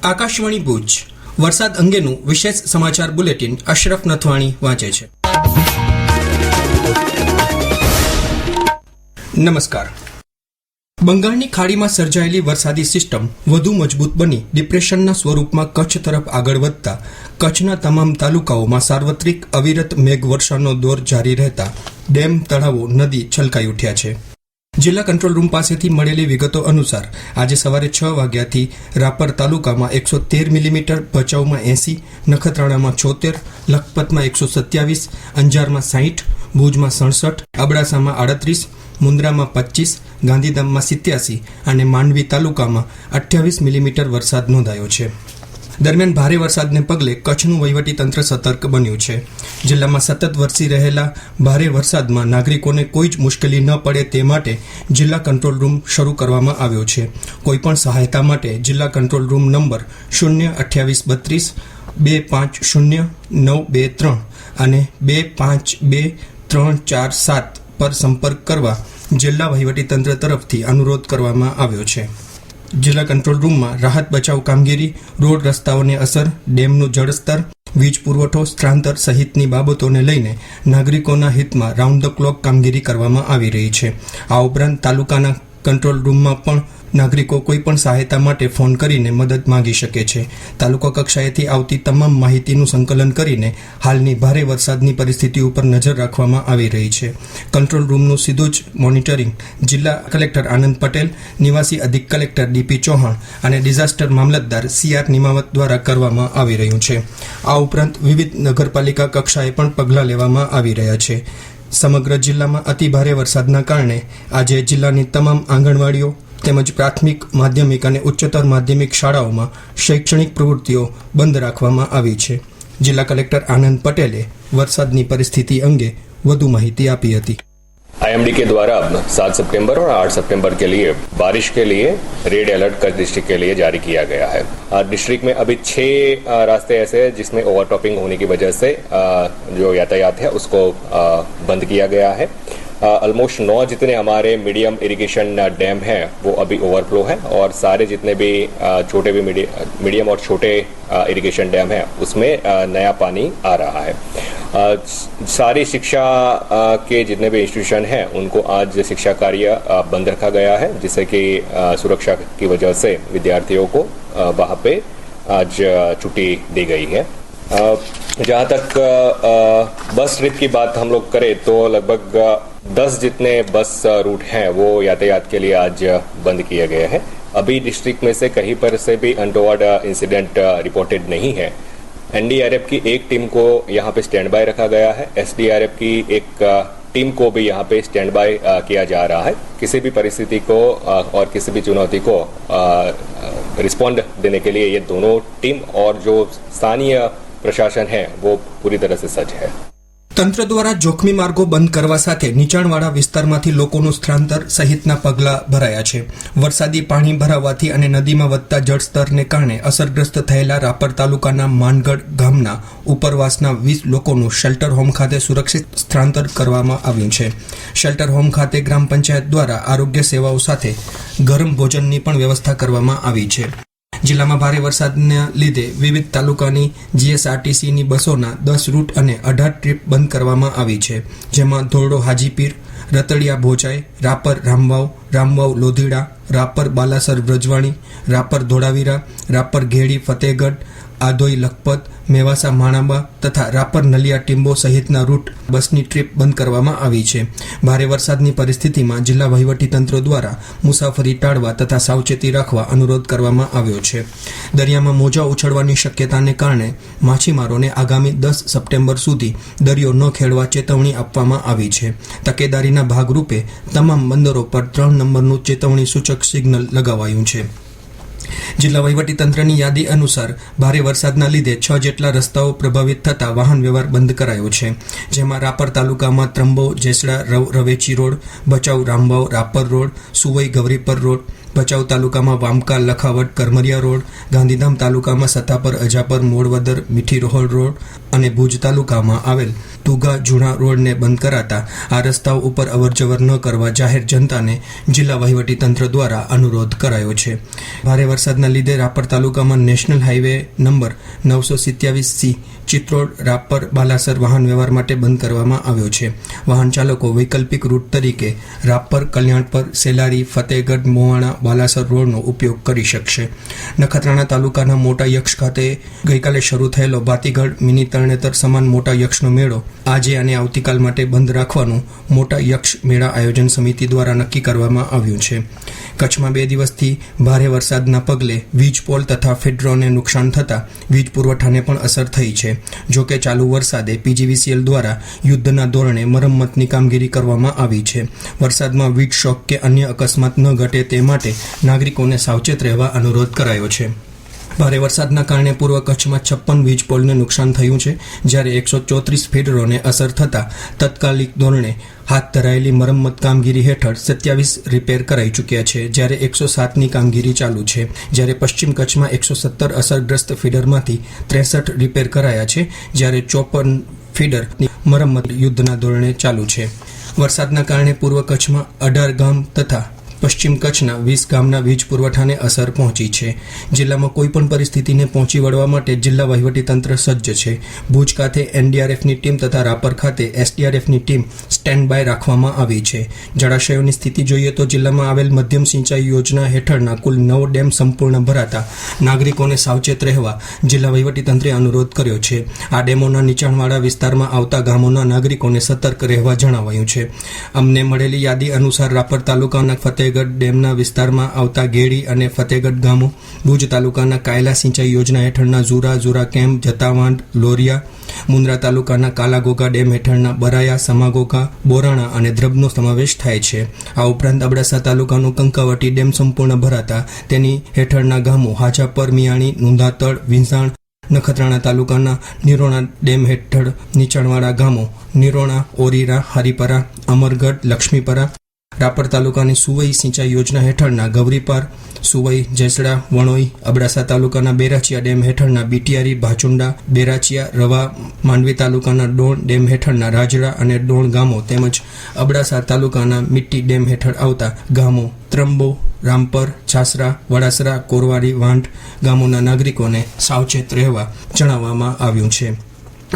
આકાશવાણી ભુજ વરસાદ અંગેનું વિશેષ સમાચાર બુલેટિન અશરફ નથવાણી વાંચે છે. નમસ્કાર. બંગાળની ખાડીમાં સર્જાયેલી વરસાદી સિસ્ટમ વધુ મજબૂત બની ડિપ્રેશનના સ્વરૂપમાં કચ્છ તરફ આગળ વધતા કચ્છના તમામ તાલુકાઓમાં સાર્વત્રિક અવિરત મેઘવર્ષાનો દોર જારી રહેતા ડેમ, તળાવો, નદી છલકાઈ ઉઠ્યા છે. જિલ્લા કંટ્રોલ રૂમ પાસેથી મળેલી વિગતો અનુસાર આજે સવારે 6 વાગ્યાથી રાપર તાલુકામાં 113 મિલીમીટર, ભચાઉમાં 80, નખત્રાણામાં 76, લખપતમાં 127, અંજારમાં 60, ભુજમાં 67, અબડાસામાં 38, મુન્દ્રામાં 25, ગાંધીધામમાં 87 અને માંડવી તાલુકામાં 28 મિલીમીટર વરસાદ નોંધાયો છે. દરમિયાન ભારે વરસાદને પગલે કચ્છનું વહીવટીતંત્ર સતર્ક બન્યું છે. જિલ્લામાં સતત વરસી રહેલા ભારે વરસાદમાં નાગરિકોને કોઈ જ મુશ્કેલી ન પડે તે માટે જિલ્લા કંટ્રોલ રૂમ શરૂ કરવામાં આવ્યો છે. કોઈપણ સહાયતા માટે જિલ્લા કંટ્રોલ રૂમ નંબર 02832 250 923 અને 252347 પર સંપર્ક કરવા જિલ્લા વહીવટીતંત્ર તરફથી અનુરોધ કરવામાં આવ્યો છે. જિલ્લા કંટ્રોલ રૂમમાં રાહત બચાવ કામગીરી, રોડ રસ્તાઓને અસર, ડેમનું જળસ્તર, વીજ પુરવઠો, સ્થળાંતર સહિતની બાબતોને લઈને નાગરિકોના હિતમાં રાઉન્ડ ધ ક્લોક કામગીરી કરવામાં આવી રહી છે. આ ઉપરાંત તાલુકાના કંટ્રોલ રૂમમાં પણ નાગરિકો કોઈપણ સહાયતા માટે ફોન કરીને મદદ માંગી શકે છે. તાલુકા કક્ષાએથી આવતી તમામ માહિતીનું સંકલન કરીને હાલની ભારે વરસાદની પરિસ્થિતિ ઉપર નજર રાખવામાં આવી રહી છે. કંટ્રોલ રૂમનું સીધું જ મોનિટરિંગ જિલ્લા કલેક્ટર આનંદ પટેલ, નિવાસી અધિક કલેક્ટર ડીપી ચૌહાણ અને ડિઝાસ્ટર મામલતદાર CR નિમાવત દ્વારા કરવામાં આવી રહ્યું છે. આ ઉપરાંત વિવિધ નગરપાલિકા કક્ષાએ પણ પગલાં લેવામાં આવી રહ્યા છે. સમગ્ર જિલ્લામાં અતિભારે વરસાદના કારણે આજે જિલ્લાની તમામ આંગણવાડીઓ તેમજ પ્રાથમિક, માધ્યમિક અને ઉચ્ચતર માધ્યમિક શાળાઓમાં શૈક્ષણિક પ્રવૃત્તિઓ બંધ રાખવામાં આવી છે. જિલ્લા કલેક્ટર આનંદ પટેલે વરસાદની પરિસ્થિતિ અંગે વધુ માહિતી આપી હતી. IMD के द्वारा 7 सितंबर और 8 सितंबर के लिए बारिश के लिए रेड अलर्ट कच्छ डिस्ट्रिक्ट के लिए जारी किया गया है. डिस्ट्रिक्ट में अभी 6 रास्ते ऐसे हैं जिसमें ओवरटॉपिंग होने की वजह से जो यातायात है उसको बंद किया गया है. ऑलमोस्ट 9 जितने हमारे मीडियम इरिगेशन डैम हैं वो अभी ओवरफ्लो है और सारे जितने भी छोटे भी मीडियम और छोटे इरिगेशन डैम हैं उसमें नया पानी आ रहा है. सारी शिक्षा के जितने भी इंस्टीट्यूशन हैं उनको आज शिक्षा कार्य बंद रखा गया है जिससे कि सुरक्षा की वजह से विद्यार्थियों को वहाँ पे आज छुट्टी दी गई है. जहाँ तक बस ट्रिप की बात हम लोग करें तो लगभग 10 जितने बस रूट हैं वो यातायात के लिए आज बंद किए गए हैं. अभी डिस्ट्रिक्ट में से कहीं पर से भी अनटोवर्ड इंसिडेंट रिपोर्टेड नहीं है. NDRF की एक टीम को यहाँ पे स्टैंड बाय रखा गया है. SDRF की एक टीम को भी यहाँ पे स्टैंड बाय किया जा रहा है. किसी भी परिस्थिति को और किसी भी चुनौती को रिस्पॉन्ड देने के लिए ये दोनों टीम और जो स्थानीय प्रशासन है वो पूरी तरह से सज्ज है. તંત્ર દ્વારા જોખમી માર્ગો બંધ કરવા સાથે નીચાણવાળા વિસ્તારમાંથી લોકોનું સ્થળાંતર સહિતના પગલાં ભરાયા છે. વરસાદી પાણી ભરાવાથી અને નદીમાં વધતા જળસ્તરને કારણે અસરગ્રસ્ત થયેલા રાપર તાલુકાના માનગઢ ગામના ઉપરવાસના 20 લોકોનું શેલ્ટર હોમ ખાતે સુરક્ષિત સ્થળાંતર કરવામાં આવ્યું છે. શેલ્ટર હોમ ખાતે ગ્રામ પંચાયત દ્વારા આરોગ્ય સેવાઓ સાથે ગરમ ભોજનની પણ વ્યવસ્થા કરવામાં આવી છે. જિલ્લામાં ભારે વરસાદના લીધે વિવિધ તાલુકાની GSRTCની બસોના 10 રૂટ અને 18 ટ્રીપ બંધ કરવામાં આવી છે. જેમાં ધોરડો હાજીપીર, રતડિયા ભોચાઈ, રાપર રામવાવ, રામવાવ લોધીડા, રાપર બાલાસર વ્રજવાણી, રાપર ધોળાવીરા, રાપર ઘેડી ફતેહગઢ, આધોઈ લખપત, મેવાસા માણાબા તથા રાપર નલિયા ટીંબો સહિતના રૂટ બસની ટ્રીપ બંધ કરવામાં આવી છે. ભારે વરસાદની પરિસ્થિતિમાં જિલ્લા વહીવટીતંત્ર દ્વારા મુસાફરી ટાળવા તથા સાવચેતી રાખવા અનુરોધ કરવામાં આવ્યો છે. દરિયામાં મોજા ઉછળવાની શક્યતાને કારણે માછીમારોને આગામી 10 સપ્ટેમ્બર સુધી દરિયો ન ખેડવા ચેતવણી આપવામાં આવી છે. તકેદારીના ભાગરૂપે તમામ બંદરો પર 3 નંબરનું ચેતવણી સૂચક સિગ્નલ લગાવાયું છે. જિલ્લા વહીવટીતંત્રની યાદી અનુસાર ભારે વરસાદના લીધે 6 જેટલા રસ્તાઓ પ્રભાવિત થતા વાહન વ્યવહાર બંધ કરાયો છે. જેમાં રાપર તાલુકામાં Trambo Jesda Ravechi road, Bhachau Ramvav Rapar road, Suvai Gavaripar road, Bhachau તાલુકામાં વામકા લખાવટ કરમરિયા રોડ, ગાંધીધામ તાલુકામાં સતાપર અજાપર મોડવદર મીઠી રોહલ રોડ અને ભુજ તાલુકામાં આવેલ તુગા જૂણા રોડને બંધ કરાતા આ રસ્તાઓ ઉપર અવરજવર ન કરવા જાહેર જનતાને જિલ્લા વહીવટીતંત્ર દ્વારા અનુરોધ કરાયો છે. ભારે વરસાદના લીધે રાપર તાલુકામાં national highway number 927C Chitrod Rapar Balasar વાહન વ્યવહાર માટે બંધ કરવામાં આવ્યો છે. વાહન ચાલકો વૈકલ્પિક રૂટ તરીકે રાપર, કલ્યાણપર, સેલારી, ફતેહગઢ, મોવાણા, બાલાસર રોડનો ઉપયોગ કરી શકશે. નખત્રાણા તાલુકાના મોટા યક્ષ ખાતે ગઈકાલે શરૂ થયેલો ભાતીગઢ મિની તરણેતર સમાન મોટા યક્ષનો મેળો આજે અને આવતીકાલ માટે બંધ રાખવાનું મોટા યક્ષ મેળા આયોજન સમિતિ દ્વારા નક્કી કરવામાં આવ્યું છે. કચ્છમાં 2 દિવસથી ભારે વરસાદના પગલે વીજ પોલ તથા ફેડરોને નુકસાન થતાં વીજ પુરવઠાને પણ અસર થઈ છે. જોકે ચાલુ વરસાદે PGVCL દ્વારા યુદ્ધના ધોરણે મરમ્મતની કામગીરી કરવામાં આવી છે. વરસાદમાં વીજ શોક કે અન્ય અકસ્માત ન ઘટે તે માટે નાગરિકોને સાવચેત રહેવા અનુરોધ કરાયો છે. ભારે વરસાદના કારણે પૂર્વ કચ્છમાં 56 વીજ પોલને નુકસાન થયું છે, જ્યારે 134 ફીડરોને અસર થતાં તાત્કાલિક ધોરણે હાથ ધરાયેલી મરમ્મત કામગીરી હેઠળ 27 રિપેર કરાઈ ચૂક્યા છે, જ્યારે 107ની કામગીરી ચાલુ છે. જ્યારે પશ્ચિમ કચ્છમાં 117 અસરગ્રસ્ત ફીડરમાંથી 63 રિપેર કરાયા છે, જ્યારે 54 ફીડરની મરમ્મત યુદ્ધના ધોરણે ચાલુ છે. વરસાદના કારણે પૂર્વ કચ્છમાં 18 ગામ તથા પશ્ચિમ કચ્છના 20 ગામના વીજ પુરવઠાને અસર પહોંચી છે. જિલ્લામાં કોઈપણ પરિસ્થિતિને પહોંચી વળવા માટે જિલ્લા વહીવટીતંત્ર સજ્જ છે. ભુજ ખાતે NDRFની ટીમ તથા રાપર ખાતે SDRFની ટીમ સ્ટેન્ડ બાય રાખવામાં આવી છે. જળાશયોની સ્થિતિ જોઈએ તો જિલ્લામાં આવેલ મધ્યમ સિંચાઈ યોજના હેઠળના કુલ 9 ડેમ સંપૂર્ણ ભરાતા નાગરિકોને સાવચેત રહેવા જિલ્લા વહીવટીતંત્રે અનુરોધ કર્યો છે. આ ડેમોના નીચાણવાળા વિસ્તારમાં આવતા ગામોના નાગરિકોને સતર્ક રહેવા જણાવાયું છે. અમને મળેલી યાદી અનુસાર રાપર તાલુકાના ફતેહગઢ ડેમના વિસ્તારમાં આવતા ગેડી અને ફતેહગઢ ગામો, ભુજ તાલુકાના કાયલા સિંચાઈ યોજના હેઠળના ઝુરા કેમ્પ, જતાવાંડ, લોરિયા, મુન્દ્રા તાલુકાના કાલાઘોઘા ડેમ હેઠળના બરાયા, સમાઘોઘા, બોરાણા અને દ્રબનો સમાવેશ થાય છે. આ ઉપરાંત અબડાસા તાલુકાનો કંકાવટી ડેમ સંપૂર્ણ ભરાતા તેની હેઠળના ગામો હાજાપર, મિયાણી, નુંધાતળ, વિંસાણ, નખત્રાણા તાલુકાના નિરોણા ડેમ હેઠળ નીચાણવાળા ગામો નિરોણા, ઓરીરા, હરિપરા, અમરગઢ, લક્ષ્મીપરા, રાપર તાલુકાની સુવઈ સિંચાઈ યોજના હેઠળના ગૌરીપાર, સુવઈ, જેસડા, વણોઈ, અબડાસા તાલુકાના બેરાચિયા ડેમ હેઠળના બીટિયારી, ભાચુંડા, બેરાચિયા, રવા, માંડવી તાલુકાના ડોણ ડેમ હેઠળના રાજડા અને ડોણ ગામો તેમજ અબડાસા તાલુકાના મિટ્ટી ડેમ હેઠળ આવતા ગામો ત્રંબો, રામપર, છાસરા, વડાસરા, કોરવારી, વાંઢ ગામોના નાગરિકોને સાવચેત રહેવા જણાવવામાં આવ્યું છે.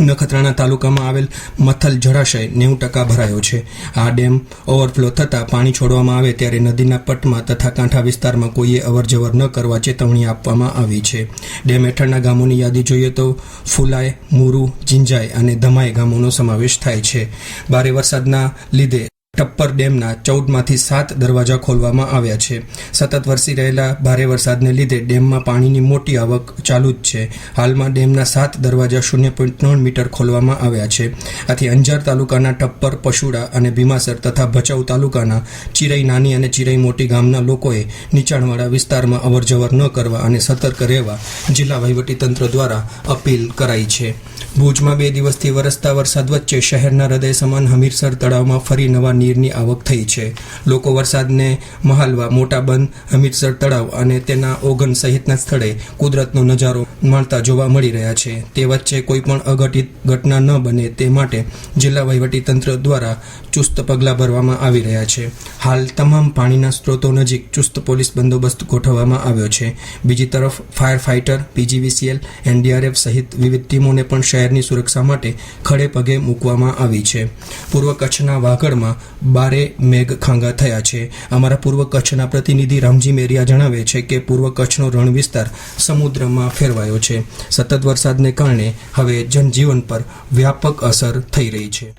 નખત્રાણા તાલુકામાં આવેલ મથલ જળાશય 90% ભરાયો છે. આ ડેમ ઓવરફ્લો થતાં પાણી છોડવામાં આવે ત્યારે નદીના પટમાં તથા કાંઠા વિસ્તારમાં કોઈએ અવરજવર ન કરવા ચેતવણી આપવામાં આવી છે. ડેમ હેઠળના ગામોની યાદી જોઈએ તો ફુલાય, મુરુ, જિંજાઈ અને ધમાઈ ગામોનો સમાવેશ થાય છે. ભારે વરસાદના લીધે ટપ્પર ડેમના 14માંથી 7 દરવાજા ખોલવામાં આવ્યા છે. સતત વરસી રહેલા ભારે વરસાદને લીધે ડેમમાં પાણીની મોટી આવક ચાલુ જ છે. હાલમાં ડેમના 7 દરવાજા 0.3 મીટર ખોલવામાં આવ્યા છે. આથી અંજાર તાલુકાના ટપ્પર, પશુડા અને ભીમાસર તથા ભચાઉ તાલુકાના ચિરઈ નાની અને ચિરઈ મોટી ગામના લોકોએ નીચાણવાળા વિસ્તારમાં અવરજવર ન કરવા અને સતર્ક રહેવા જિલ્લા વહીવટીતંત્ર દ્વારા અપીલ કરાઈ છે. ભુજમાં 2 દિવસથી વરસતા વરસાદ વચ્ચે શહેરના હૃદય સમાન હમીરસર તળાવમાં ફરી નવા નીરની આવક થઈ છે. લોકો વરસાદને મહાલવા, મોટા બંધ, હમીરસર તળાવ અને તેના ઓગન સહિતના સ્થળે કુદરતનો નજારો માણતા જોવા મળી રહ્યા છે. તે વચ્ચે કોઈપણ અઘટિત ઘટના ન બને તે માટે જિલ્લા વહીવટીતંત્ર દ્વારા ચુસ્ત પગલાં ભરવામાં આવી રહ્યા છે. હાલ તમામ પાણીના સ્ત્રોતો નજીક ચુસ્ત પોલીસ બંદોબસ્ત ગોઠવવામાં આવ્યો છે. બીજી તરફ ફાયર ફાઇટર, PGVCL, NDRF સહિત વિવિધ ટીમોને પણ શહેરની સુરક્ષા માટે ખડે પગે મૂકવામાં આવી છે. પૂર્વ કચ્છના વાગડમાં 12 મેઘ ખાંગા થયા છે. અમારા પૂર્વ કચ્છના પ્રતિનિધિ રામજી મેરિયા જણાવે છે કે પૂર્વ કચ્છનો રણ વિસ્તાર સમુદ્રમાં ફેરવાયો છે. સતત વરસાદને કારણે હવે જનજીવન પર વ્યાપક અસર થઈ રહી છે.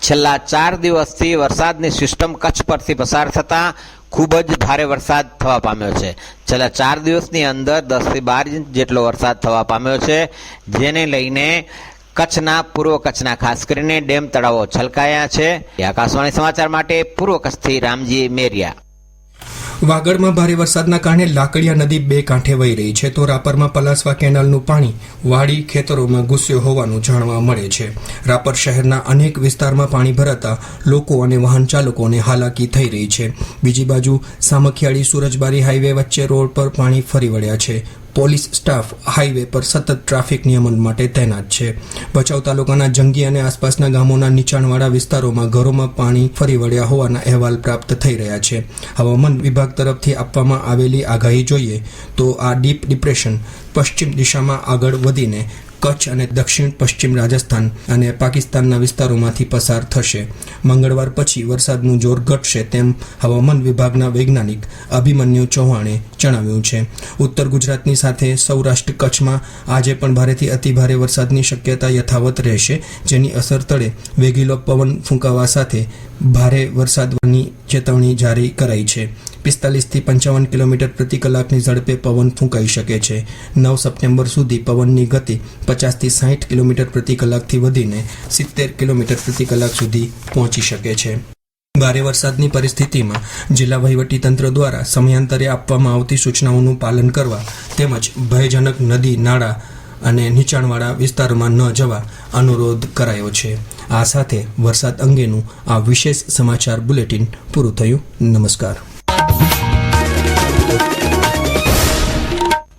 છેલ્લા 4 દિવસથી વરસાદની સિસ્ટમ કચ્છ પરથી પસાર થતા ખૂબ જ ભારે વરસાદ થવા પામ્યો છે. છેલ્લા 4 દિવસની અંદર 10 થી 12 ઇંચ જેટલો વરસાદ થવા પામ્યો છે, જેને લઈને કચ્છના, પૂર્વ કચ્છના ખાસ કરીને ડેમ તળાવો છલકાયા છે. આકાશવાણી સમાચાર માટે પૂર્વ કચ્છથી રામજી મેરિયા. વાગડમાં ભારે વરસાદના કારણે લાકડિયા નદી બે કાંઠે વહી રહી છે, તો રાપરમાં પલાસવા કેનાલનું પાણી વાડી ખેતરોમાં ઘૂસ્યું હોવાનું જાણવા મળે છે. રાપર શહેરના અનેક વિસ્તારમાં પાણી ભરાતા લોકો અને વાહન ચાલકોને હાલાકી થઈ રહી છે. બીજી બાજુ સામખિયાળી સુરજબારી હાઈવે વચ્ચે રોડ પર પાણી ફરી વળ્યા છે. પોલીસ સ્ટાફ હાઈવે પર સતત ટ્રાફિક નિયમન માટે તૈનાત છે. ભચાઉ તાલુકાના જંગી અને આસપાસના ગામોના નીચાણવાળા વિસ્તારોમાં ઘરોમાં પાણી ફરી વળ્યા હોવાના અહેવાલ પ્રાપ્ત થઈ રહ્યા છે. હવામાન વિભાગ તરફથી આપવામાં આવેલી આગાહી જોઈએ તો આ ડીપ ડિપ્રેશન પશ્ચિમ દિશામાં આગળ વધીને કચ્છ અને દક્ષિણ પશ્ચિમ રાજસ્થાન અને પાકિસ્તાનના વિસ્તારોમાંથી પસાર થશે. મંગળવાર પછી વરસાદનું જોર ઘટશે તેમ હવામાન વિભાગના વૈજ્ઞાનિક અભિમન્યુ ચૌહાણે જણાવ્યું છે. ઉત્તર ગુજરાતની સાથે સૌરાષ્ટ્ર કચ્છમાં આજે પણ ભારેથી અતિભારે વરસાદની શક્યતા યથાવત રહેશે, જેની અસર તળે વેગીલો પવન ફૂંકાવા સાથે ભારે વરસાદની ચેતવણી જારી કરાઈ છે. 45 થી 55 કિલોમીટર પ્રતિ કલાકની ઝડપે પવન ફૂંકાઈ શકે છે. 9 સપ્ટેમ્બર સુધી પવનની ગતિ 50 થી 60 કિલોમીટર પ્રતિ કલાકથી વધીને 70 કિલોમીટર પ્રતિ કલાક સુધી પહોંચી શકે છે. ભારે વરસાદની પરિસ્થિતિમાં જિલ્લા વહીવટીતંત્ર દ્વારા સમયાંતરે આપવામાં આવતી સૂચનાઓનું પાલન કરવા તેમજ ભયજનક નદી, નાળા અને નીચાણવાળા વિસ્તારોમાં ન જવા અનુરોધ કરાયો છે. આ સાથે વરસાદ અંગેનું આ વિશેષ સમાચાર બુલેટિન પૂરું થયું. નમસ્કાર.